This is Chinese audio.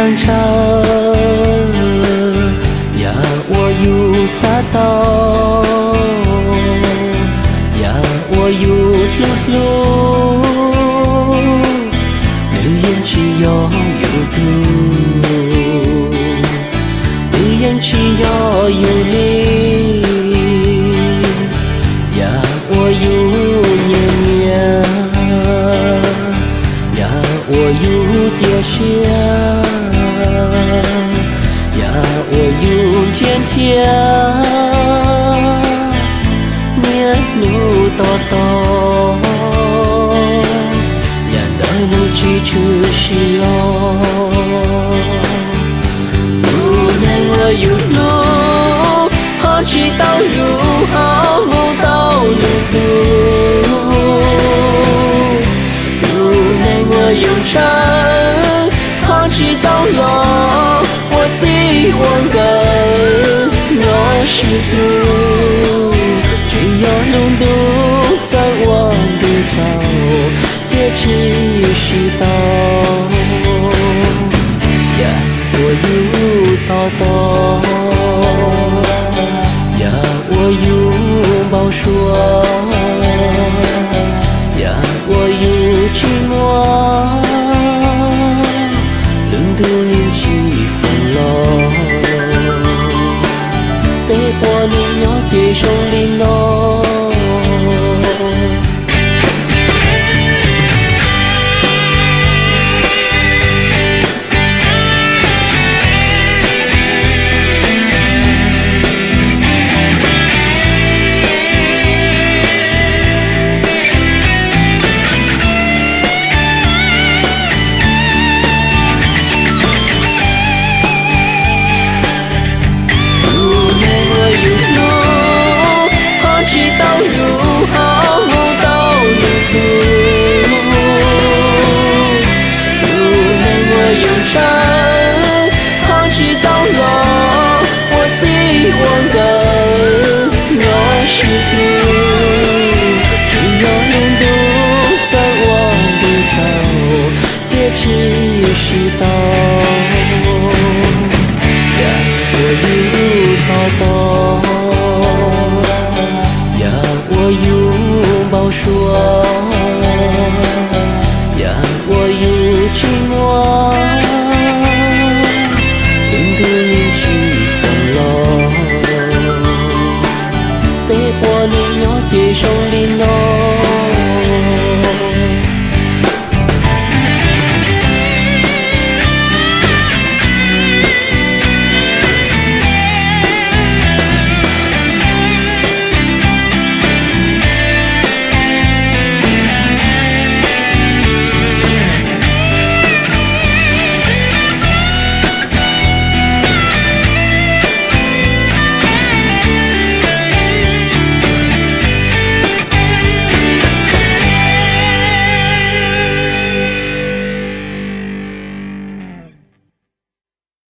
漫长呀，我有撒到呀，我有路路，女人只要有度，女人只要有你呀，我有年年。我有点想呀，我有天天面路叨叨呀，那路记住是哦，无论我有路，好知道路好路到路途。我用唱，好知道了，我最忘的那是路，只要路途在我路头，也只是道呀，我有道道呀，我有报说呀，我有寂寞。都令起风浪，被迫令我给手里弄。知道路好路到路途，无论我用唱，好知道了，我最忘的那是路，只要路途在我路头，也只是道呀，我有道道。